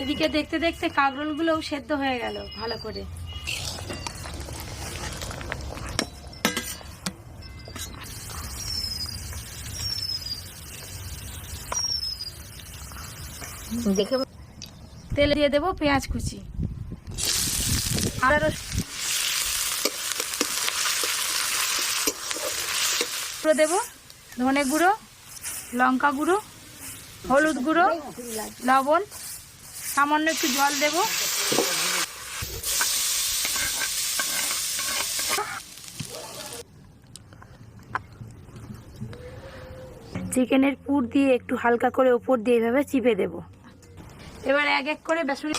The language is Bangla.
এদিকে দেখতে দেখতে কাঁকরোলগুলোও সেদ্ধ হয়ে গেল ভালো করে। দেখে তেলে দিয়ে দেবো পেঁয়াজ কুচি, আদা রসুন দেবো, ধনে গুঁড়ো, লঙ্কা গুঁড়ো, হলুদ গুঁড়ো, লবণ, সামান্য একটু জল দেব। চিকেনের পুর দিয়ে একটু হালকা করে উপর দিয়ে এভাবে চিপে দেব। এবার এক এক করে বেসন